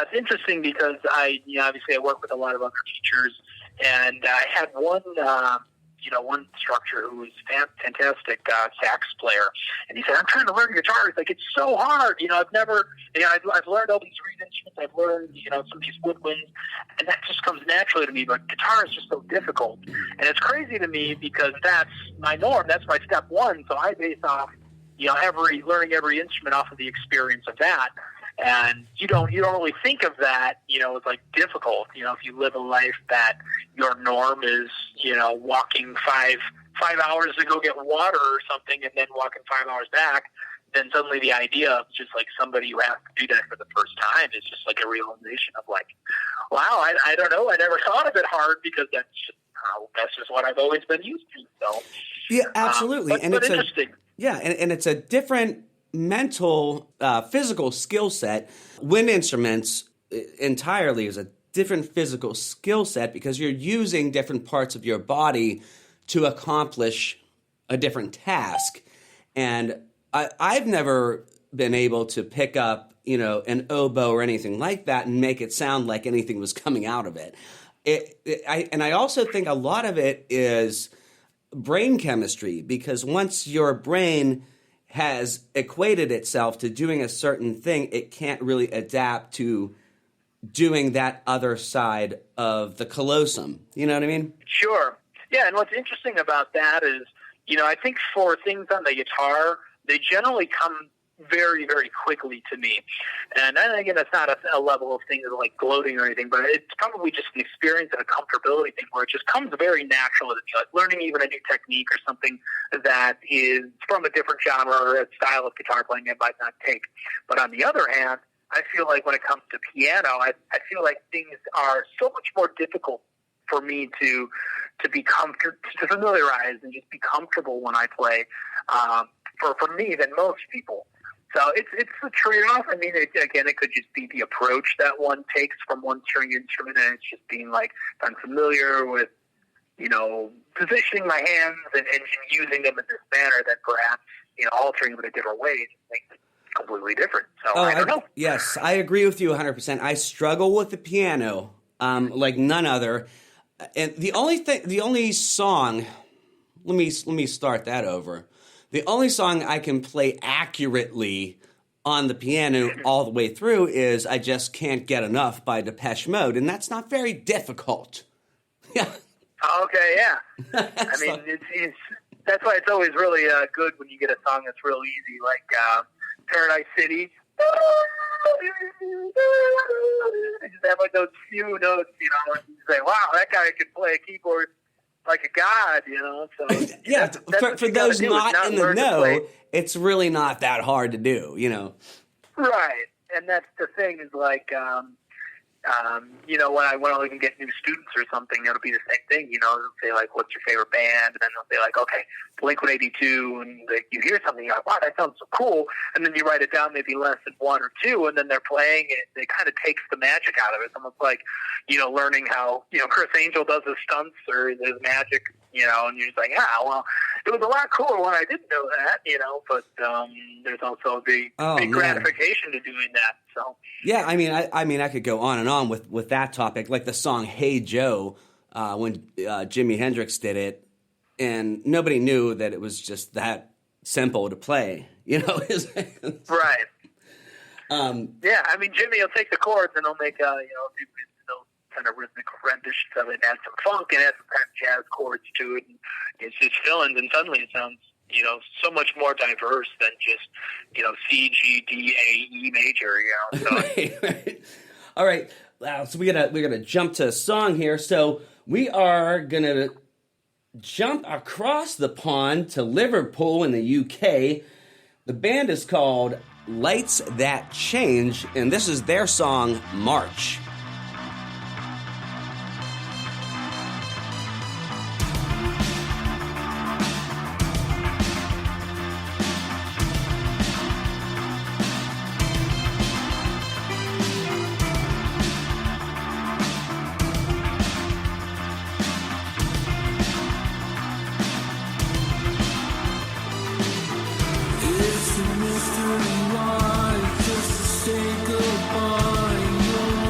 it's interesting because obviously I work with a lot of other teachers, and I had one instructor who was fantastic sax player, and he said, "I'm trying to learn guitar." He's like, "It's so hard. I've learned all these reed instruments. I've learned, some of these woodwinds, and that just comes naturally to me. But guitar is just so difficult, and it's crazy to me because that's my norm. That's my step one. So I base off, learning every instrument off of the experience of that." And you don't really think of that, as like difficult. If you live a life that your norm is, walking five hours to go get water or something, and then walking 5 hours back, then suddenly the idea of just like somebody who has to do that for the first time is just like a realization of like, wow, I don't know, I never thought of it hard because that's just what I've always been used to. So yeah, absolutely, but it's interesting. And it's a different mental, physical skill set. Wind instruments entirely is a different physical skill set because you're using different parts of your body to accomplish a different task. And I've never been able to pick up, an oboe or anything like that and make it sound like anything was coming out of it. I also think a lot of it is brain chemistry, because once your brain has equated itself to doing a certain thing, it can't really adapt to doing that other side of the colossum. You know what I mean? Sure. Yeah, and what's interesting about that is, I think for things on the guitar, they generally come very, very quickly to me. And then again, it's not a level of things like gloating or anything, but it's probably just an experience and a comfortability thing where it just comes very natural to me, like learning even a new technique or something that is from a different genre or a style of guitar playing I might not take. But on the other hand, I feel like when it comes to piano, I feel like things are so much more difficult for me to familiarize and just be comfortable when I play for me than most people. So it's a trade-off. I mean, it could just be the approach that one takes from one string instrument, and it's just being like, I'm familiar with, positioning my hands and using them in this manner, that perhaps, altering them in a different way makes it completely different. So I don't know. Yes, I agree with you 100%. I struggle with the piano like none other. And the only song, let me start that over. The only song I can play accurately on the piano all the way through is I Just Can't Get Enough by Depeche Mode, and that's not very difficult. Yeah. Okay, yeah. I mean, it's that's why it's always really good when you get a song that's real easy, like Paradise City. I just have like those few notes, and you say, wow, that guy can play a keyboard like a god, So yeah, for those not in the know, it's really not that hard to do, Right, and that's the thing is like, when I even get new students or something, it'll be the same thing. They'll say like, "What's your favorite band?" And then they'll say like, "Okay, Blink-182," and you hear something, you're like, "Wow, that sounds so cool." And then you write it down, maybe less than one or two, and then they're playing it. It kind of takes the magic out of it. It's almost like, learning how Chris Angel does his stunts or his magic. And you're just like, well, it was a lot cooler when I didn't know that, but there's also a big gratification to doing that. So yeah, I mean, I could go on and on with that topic, like the song "Hey Joe," when Jimi Hendrix did it, and nobody knew that it was just that simple to play, Right. Yeah, I mean, Jimmy will take the chords and he'll make do kind of rhythmic renditions of it, and add some funk and add some kind of jazz chords to it, and it's just fill-ins, and suddenly it sounds so much more diverse than just C, G, D, A, E major. So. Right. All right, so we're gonna jump to a song here. So we are gonna jump across the pond to Liverpool in the UK. The band is called Lights That Change, and this is their song "March." It's a mystery why, just to say goodbye. You're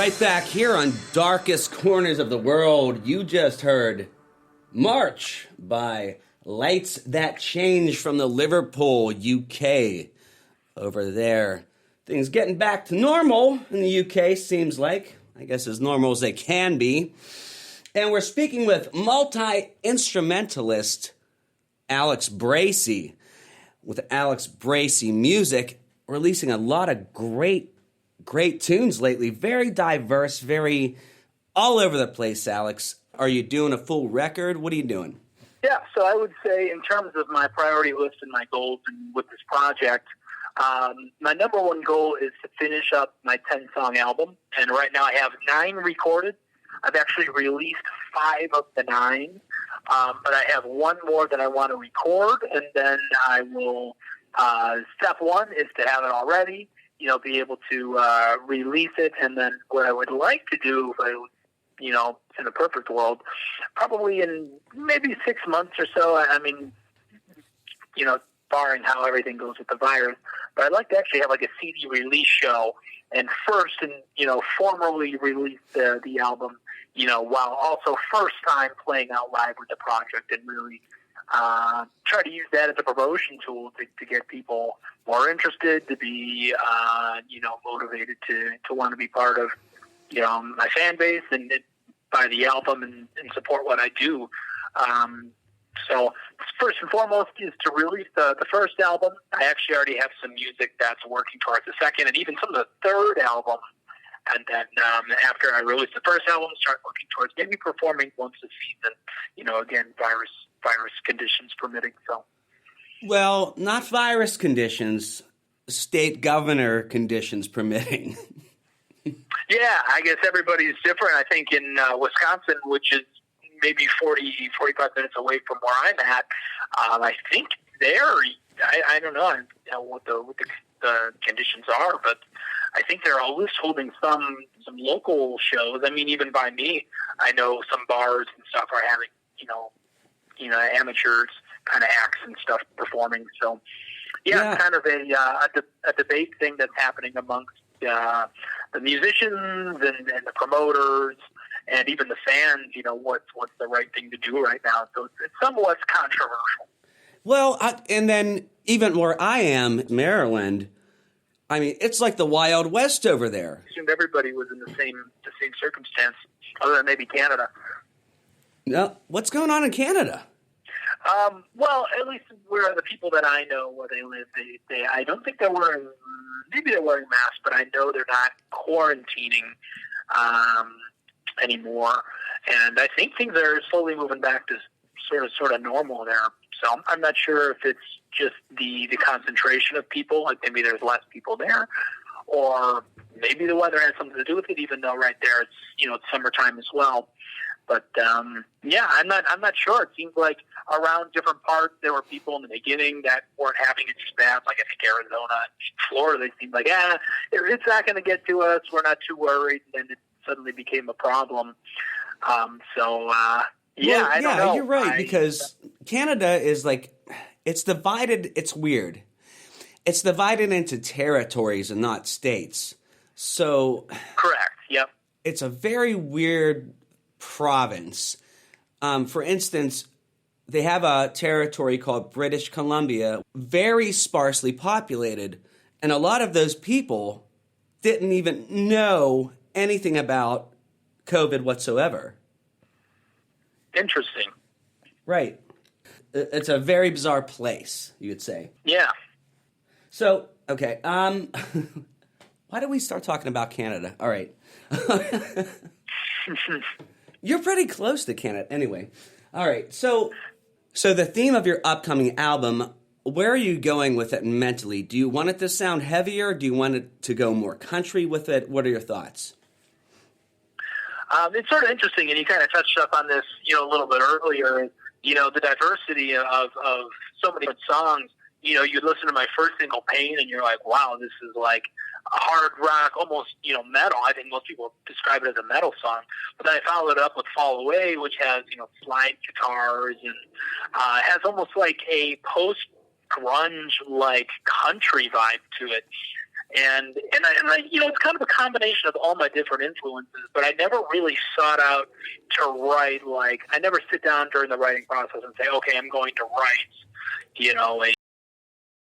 Right back here on Darkest Corners of the World, you just heard March by Lights That Change from the Liverpool, UK. Over there, things getting back to normal in the UK, seems like. I guess as normal as they can be. And we're speaking with multi-instrumentalist Alex Bracy. With Alex Bracy Music, releasing a lot of great tunes lately. Very diverse, very all over the place, Alex. Are you doing a full record? What are you doing? Yeah, so I would say in terms of my priority list and my goals with this project, my number one goal is to finish up my 10-song album. And right now I have 9 recorded. I've actually released 5 of the 9. But I have 1 more that I want to record, and then I will, step 1 is to have it all ready, be able to release it, and then what I would like to do, if I, in a perfect world, probably in maybe 6 months or so, I mean, barring how everything goes with the virus, but I'd like to actually have like a CD release show, and first, formally release the album, while also first time playing out live with the project, and really try to use that as a promotion tool to get people more interested, to be, motivated to want to be part of, my fan base and buy the album and support what I do. So first and foremost is to release the first album. I actually already have some music that's working towards the second and even some of the third album. And then after I release the first album, start looking towards maybe performing once a season, again, virus conditions permitting. So, well, not virus conditions, state governor conditions permitting. Yeah, I guess everybody's different. I think in Wisconsin, which is maybe 45 minutes away from where I'm at, I think I don't know what the conditions are, but I think they're always holding some local shows. I mean, even by me, I know some bars and stuff are having, amateurs kind of acts and stuff performing. So, yeah. It's kind of a debate thing that's happening amongst the musicians and the promoters and even the fans. What's the right thing to do right now? So it's somewhat controversial. Well, and then even where I am, Maryland, I mean, it's like the Wild West over there. I assumed everybody was in the same circumstance, other than maybe Canada. No, what's going on in Canada? Well, at least where the people that I know where they live, they I don't think they're wearing. Maybe they're wearing masks, but I know they're not quarantining anymore. And I think things are slowly moving back to sort of normal there. So I'm not sure if it's just the concentration of people, like maybe there's less people there, or maybe the weather has something to do with it, even though right there it's it's summertime as well. But yeah, I'm not sure. It seems like around different parts there were people in the beginning that weren't having it as bad. Like I think Arizona, Florida, they seemed like it's not going to get to us. We're not too worried. And then it suddenly became a problem. Yeah, I don't know. You're right, because Canada is like, it's divided. It's weird. It's divided into territories and not states. So correct. Yep. It's a very weird province. For instance, they have a territory called British Columbia, very sparsely populated, and a lot of those people didn't even know anything about COVID whatsoever. Interesting. Right. It's a very bizarre place, you would say. Yeah. So, okay. Why did we start talking about Canada? All right. You're pretty close to Canada. Anyway. All right. So the theme of your upcoming album, where are you going with it mentally? Do you want it to sound heavier? Do you want it to go more country with it? What are your thoughts? It's sort of interesting, and you kind of touched up on this, a little bit earlier. The diversity of so many different songs. You listen to my first single, "Pain," and you're like, "Wow, this is like a hard rock, almost metal." I think most people describe it as a metal song. But then I followed it up with "Fall Away," which has slide guitars and has almost like a post grunge like country vibe to it. And I, it's kind of a combination of all my different influences, but I never really sought out to write, I never sit down during the writing process and say, okay, I'm going to write,